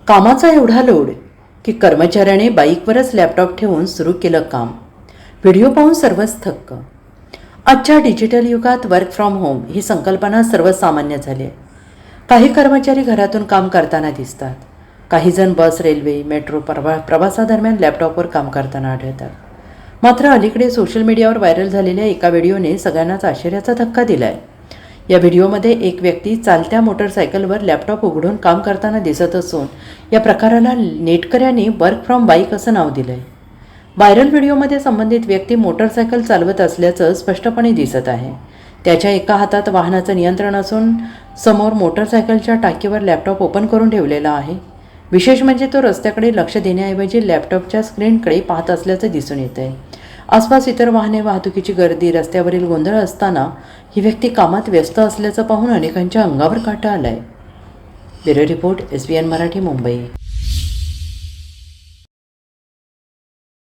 कामाचा एवढा लोड की कर्मचाऱ्याने बाईकवरच लॅपटॉप ठेवून सुरू केलं काम. व्हिडिओ पाहून सर्वच थक्क. आजच्या डिजिटल युगात वर्क फ्रॉम होम ही संकल्पना सर्वसामान्य झाली आहे. काही कर्मचारी घरातून काम करताना दिसतात. काही जण बस, रेल्वे, मेट्रो प्रवासादरम्यान लॅपटॉपवर काम करताना आढळतात. मात्र अलीकडे सोशल मीडियावर व्हायरल झालेल्या एका व्हिडिओने सगळ्यांनाच आश्चर्याचा धक्का दिला आहे. या व्हिडिओमध्ये एक व्यक्ती चालत्या मोटरसायकलवर लॅपटॉप उघडून काम करताना दिसत असून या प्रकाराला नेटकऱ्यांनी वर्क फ्रॉम बाईक असं नाव दिलं आहे. व्हायरल व्हिडिओमध्ये संबंधित व्यक्ती मोटरसायकल चालवत असल्याचं स्पष्टपणे दिसत आहे. त्याच्या एका हातात वाहनाचं नियंत्रण असून समोर मोटरसायकलच्या टाकीवर लॅपटॉप ओपन करून ठेवलेला आहे. विशेष म्हणजे तो रस्त्याकडे लक्ष देण्याऐवजी लॅपटॉपच्या स्क्रीनकडे पाहत असल्याचं दिसून येत आहे. आसपास इतर वाहने, वाहतुकीची गर्दी, रस्त्यावरील गोंधळ असताना ही व्यक्ती कामात व्यस्त असल्याचं पाहून अनेकांच्या अंगावर काटा आलाय. Bureau report, SBN Marathi, Mumbai.